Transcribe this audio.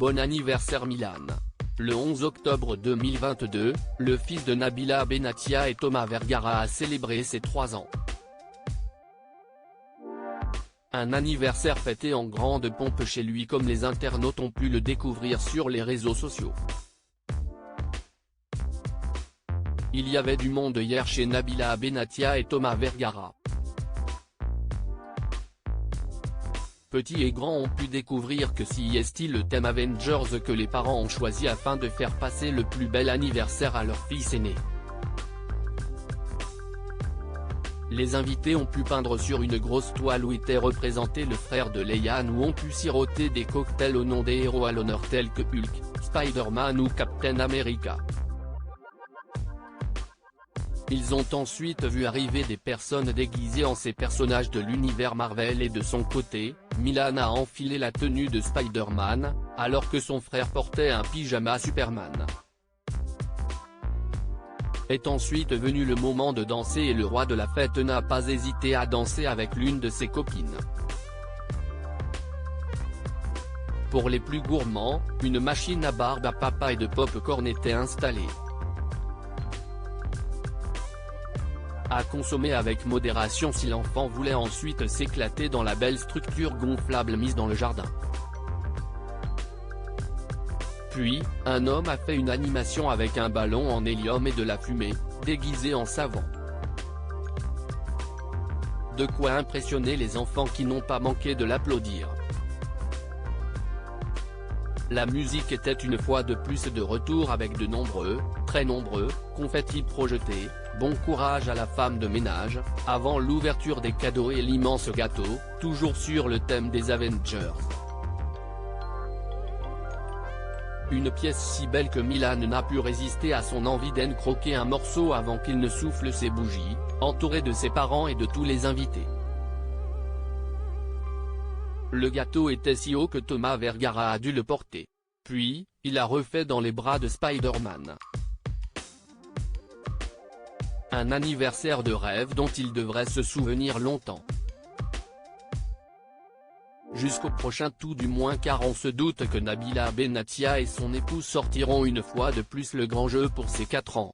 Bon anniversaire Milan. Le 11 octobre 2022, le fils de Nabila Benatia et Thomas Vergara a célébré ses 3 ans. Un anniversaire fêté en grande pompe chez lui comme les internautes ont pu le découvrir sur les réseaux sociaux. Il y avait du monde hier chez Nabila Benatia et Thomas Vergara. Petits et grands ont pu découvrir que c'est le thème Avengers que les parents ont choisi afin de faire passer le plus bel anniversaire à leur fils aîné. Les invités ont pu peindre sur une grosse toile où était représenté le frère de Leiane, où ont pu siroter des cocktails au nom des héros à l'honneur tels que Hulk, Spider-Man ou Captain America. Ils ont ensuite vu arriver des personnes déguisées en ces personnages de l'univers Marvel et de son côté, Milan a enfilé la tenue de Spider-Man, alors que son frère portait un pyjama Superman. Est ensuite venu le moment de danser et le roi de la fête n'a pas hésité à danser avec l'une de ses copines. Pour les plus gourmands, une machine à barbe à papa et de pop-corn était installée. À consommer avec modération si l'enfant voulait ensuite s'éclater dans la belle structure gonflable mise dans le jardin. Puis, un homme a fait une animation avec un ballon en hélium et de la fumée, déguisé en savant. De quoi impressionner les enfants qui n'ont pas manqué de l'applaudir. La musique était une fois de plus de retour avec de nombreux, très nombreux, confettis projetés. Bon courage à la femme de ménage, avant l'ouverture des cadeaux et l'immense gâteau, toujours sur le thème des Avengers. Une pièce si belle que Milan n'a pu résister à son envie d'en croquer un morceau avant qu'il ne souffle ses bougies, entouré de ses parents et de tous les invités. Le gâteau était si haut que Thomas Vergara a dû le porter. Puis, il a refait dans les bras de Spider-Man. Un anniversaire de rêve dont il devrait se souvenir longtemps. Jusqu'au prochain tout du moins, car on se doute que Nabila Benatia et son épouse sortiront une fois de plus le grand jeu pour ses 4 ans.